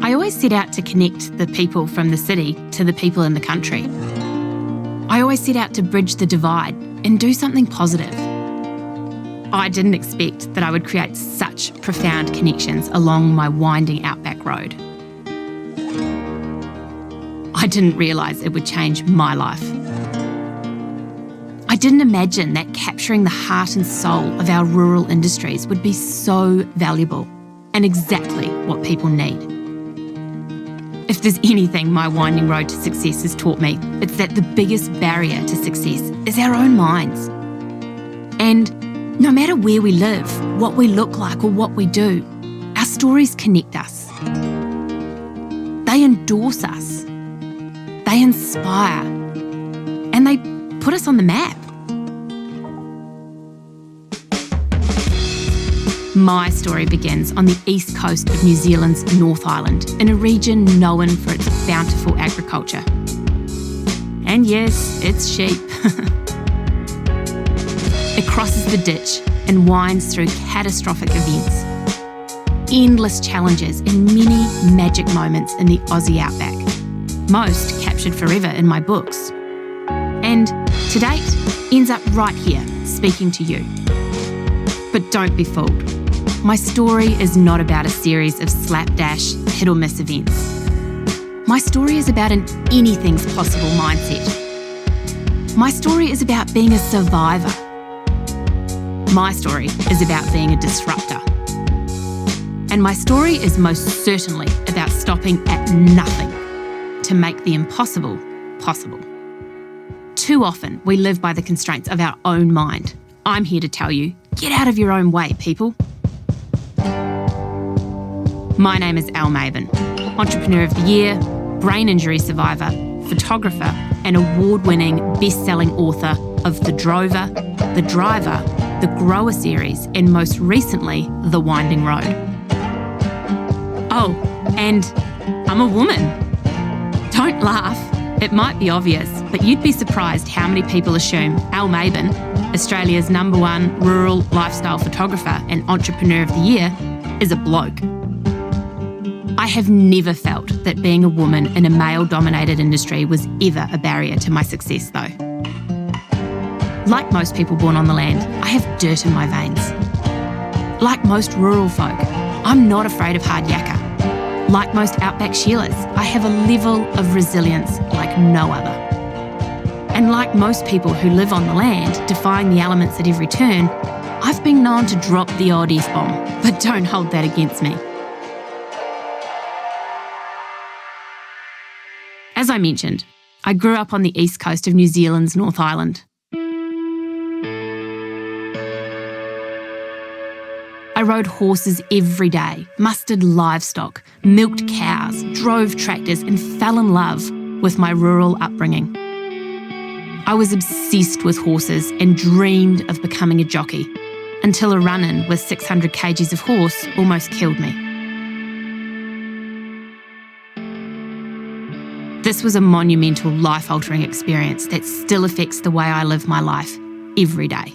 I always set out to connect the people from the city to the people in the country. I always set out to bridge the divide and do something positive. I didn't expect that I would create such profound connections along my winding outback road. I didn't realise it would change my life. I didn't imagine that capturing the heart and soul of our rural industries would be so valuable and exactly what people need. If there's anything my winding road to success has taught me, it's that the biggest barrier to success is our own minds. And no matter where we live, what we look like or what we do, our stories connect us. They endorse us. They inspire. And they put us on the map. My story begins on the east coast of New Zealand's North Island, in a region known for its bountiful agriculture. And yes, it's sheep. It crosses the ditch and winds through catastrophic events, endless challenges and many magic moments in the Aussie outback, most captured forever in my books. And to date, ends up right here, speaking to you. But don't be fooled. My story is not about a series of slapdash, hit-or-miss events. My story is about an anything's possible mindset. My story is about being a survivor. My story is about being a disruptor. And my story is most certainly about stopping at nothing to make the impossible possible. Too often, we live by the constraints of our own mind. I'm here to tell you, get out of your own way, people. My name is Mabin, Entrepreneur of the Year, brain injury survivor, photographer, and award-winning best-selling author of The Drover, The Driver, The Grower series, and most recently, The Winding Road. Oh, and I'm a woman. Don't laugh. It might be obvious, but you'd be surprised how many people assume Mabin, Australia's #1 rural lifestyle photographer and Entrepreneur of the Year, is a bloke. I have never felt that being a woman in a male-dominated industry was ever a barrier to my success, though. Like most people born on the land, I have dirt in my veins. Like most rural folk, I'm not afraid of hard yakka. Like most outback Sheilas, I have a level of resilience like no other. And like most people who live on the land, defying the elements at every turn, I've been known to drop the odd F-bomb, but don't hold that against me. As I mentioned, I grew up on the east coast of New Zealand's North Island. I rode horses every day, mustered livestock, milked cows, drove tractors, and fell in love with my rural upbringing. I was obsessed with horses and dreamed of becoming a jockey, until a run-in with 600 kgs of horse almost killed me. This was a monumental, life-altering experience that still affects the way I live my life every day.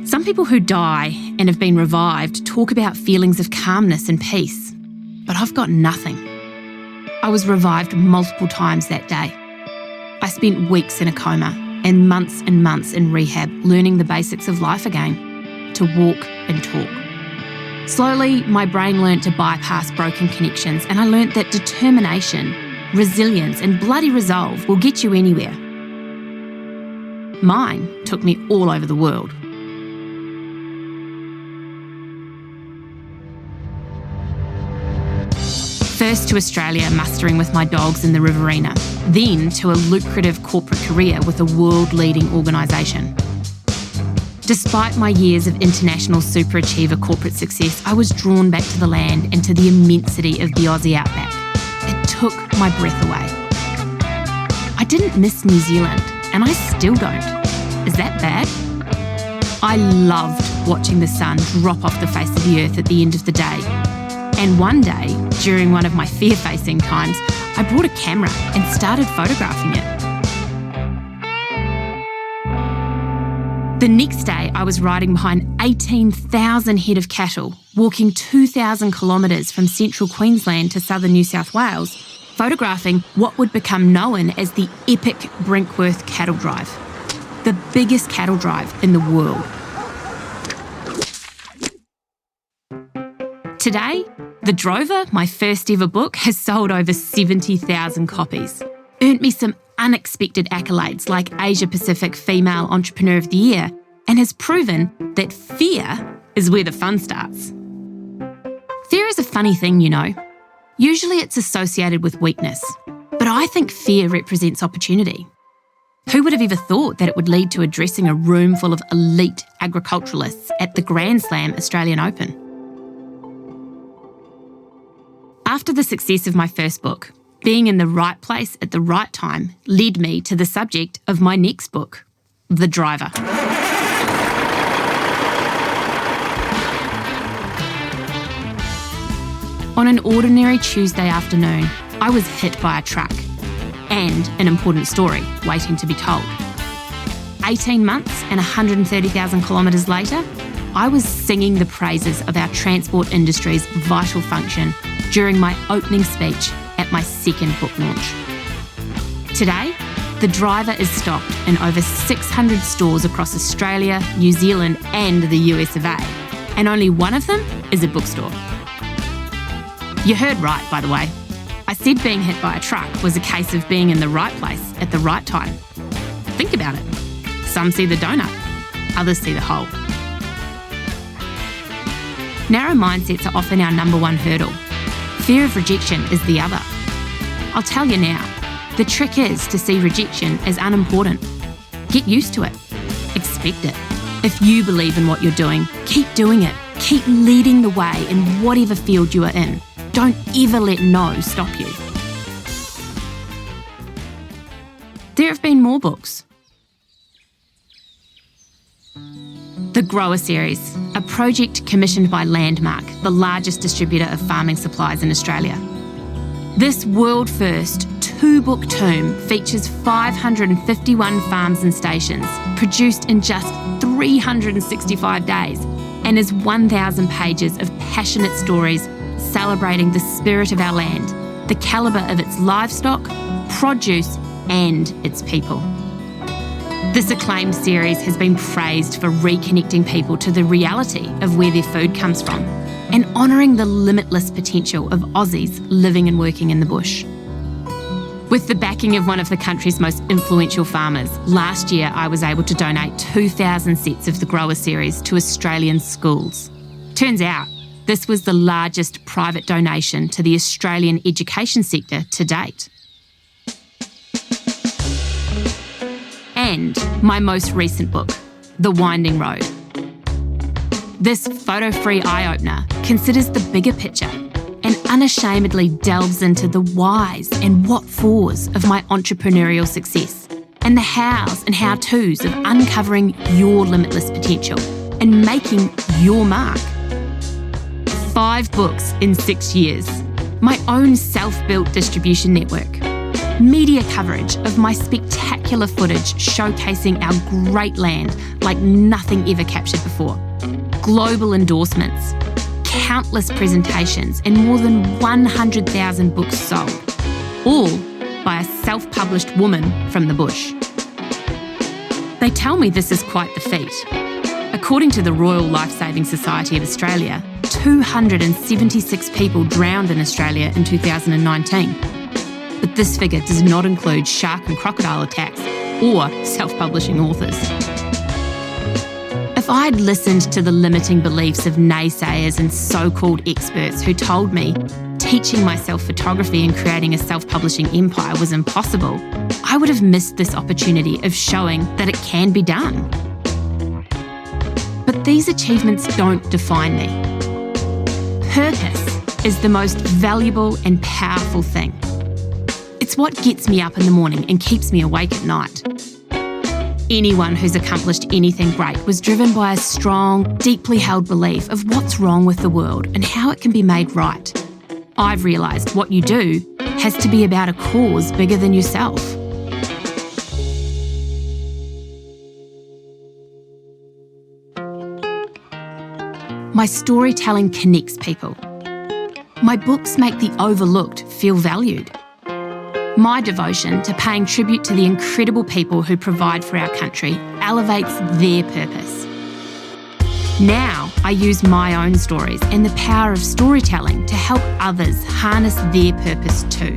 Some people who die and have been revived talk about feelings of calmness and peace, but I've got nothing. I was revived multiple times that day. I spent weeks in a coma and months in rehab learning the basics of life again, to walk and talk. Slowly, my brain learnt to bypass broken connections, and I learnt that determination, resilience, and bloody resolve will get you anywhere. Mine took me all over the world. First to Australia, mustering with my dogs in the Riverina, then to a lucrative corporate career with a world-leading organisation. Despite my years of international superachiever corporate success, I was drawn back to the land and to the immensity of the Aussie outback. It took my breath away. I didn't miss New Zealand, and I still don't. Is that bad? I loved watching the sun drop off the face of the earth at the end of the day. And one day, during one of my fear-facing times, I brought a camera and started photographing it. The next day, I was riding behind 18,000 head of cattle, walking 2,000 kilometres from central Queensland to southern New South Wales, photographing what would become known as the epic Brinkworth cattle drive, the biggest cattle drive in the world. Today, The Drover, my first ever book, has sold over 70,000 copies, earned me some unexpected accolades like Asia Pacific Female Entrepreneur of the Year, and has proven that fear is where the fun starts. Fear is a funny thing, you know. Usually it's associated with weakness, but I think fear represents opportunity. Who would have ever thought that it would lead to addressing a room full of elite agriculturalists at the Grand Slam Australian Open? After the success of my first book, being in the right place at the right time led me to the subject of my next book, The Driver. On an ordinary Tuesday afternoon, I was hit by a truck and an important story waiting to be told. 18 months and 130,000 kilometres later, I was singing the praises of our transport industry's vital function during my opening speech at my second book launch. Today, The Driver is stocked in over 600 stores across Australia, New Zealand and the US of A, and only one of them is a bookstore. You heard right, by the way. I said being hit by a truck was a case of being in the right place at the right time. Think about it. Some see the donut, others see the hole. Narrow mindsets are often our number one hurdle. Fear of rejection is the other. I'll tell you now, the trick is to see rejection as unimportant. Get used to it. Expect it. If you believe in what you're doing, keep doing it. Keep leading the way in whatever field you are in. Don't ever let no stop you. There have been more books. The Grower Series, a project commissioned by Landmark, the largest distributor of farming supplies in Australia. This world-first 2-book tome features 551 farms and stations, produced in just 365 days, and is 1,000 pages of passionate stories celebrating the spirit of our land, the calibre of its livestock, produce, and its people. This acclaimed series has been praised for reconnecting people to the reality of where their food comes from and honouring the limitless potential of Aussies living and working in the bush. With the backing of one of the country's most influential farmers, last year I was able to donate 2,000 sets of the Grower Series to Australian schools. Turns out, this was the largest private donation to the Australian education sector to date. And my most recent book, The Winding Road. This photo-free eye-opener considers the bigger picture and unashamedly delves into the whys and what-fors of my entrepreneurial success and the hows and how-tos of uncovering your limitless potential and making your mark. 5 books in 6 years, my own self-built distribution network, media coverage of my spectacular footage showcasing our great land like nothing ever captured before, global endorsements, countless presentations, and more than 100,000 books sold, all by a self-published woman from the bush. They tell me this is quite the feat. According to the Royal Lifesaving Society of Australia, 276 people drowned in Australia in 2019. But this figure does not include shark and crocodile attacks or self-publishing authors. If I'd listened to the limiting beliefs of naysayers and so-called experts who told me teaching myself photography and creating a self-publishing empire was impossible, I would have missed this opportunity of showing that it can be done. But these achievements don't define me. Purpose is the most valuable and powerful thing. It's what gets me up in the morning and keeps me awake at night. Anyone who's accomplished anything great was driven by a strong, deeply held belief of what's wrong with the world and how it can be made right. I've realised what you do has to be about a cause bigger than yourself. My storytelling connects people. My books make the overlooked feel valued. My devotion to paying tribute to the incredible people who provide for our country elevates their purpose. Now I use my own stories and the power of storytelling to help others harness their purpose too.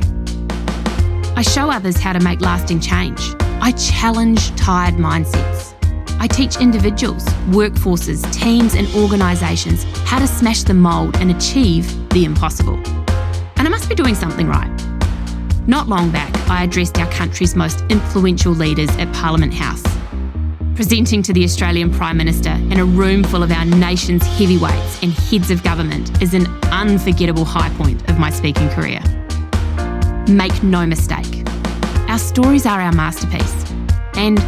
I show others how to make lasting change. I challenge tired mindsets. I teach individuals, workforces, teams and organisations how to smash the mould and achieve the impossible. And I must be doing something right. Not long back, I addressed our country's most influential leaders at Parliament House. Presenting to the Australian Prime Minister in a room full of our nation's heavyweights and heads of government is an unforgettable high point of my speaking career. Make no mistake, our stories are our masterpiece. And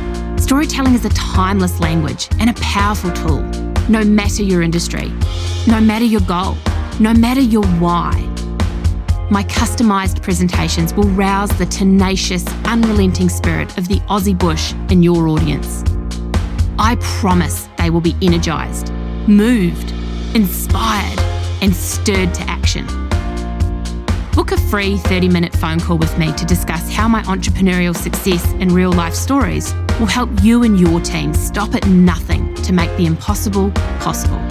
storytelling is a timeless language and a powerful tool, no matter your industry, no matter your goal, no matter your why. My customised presentations will rouse the tenacious, unrelenting spirit of the Aussie bush in your audience. I promise they will be energised, moved, inspired, and stirred to action. Book a free 30-minute phone call with me to discuss how my entrepreneurial success and real-life stories will help you and your team stop at nothing to make the impossible possible.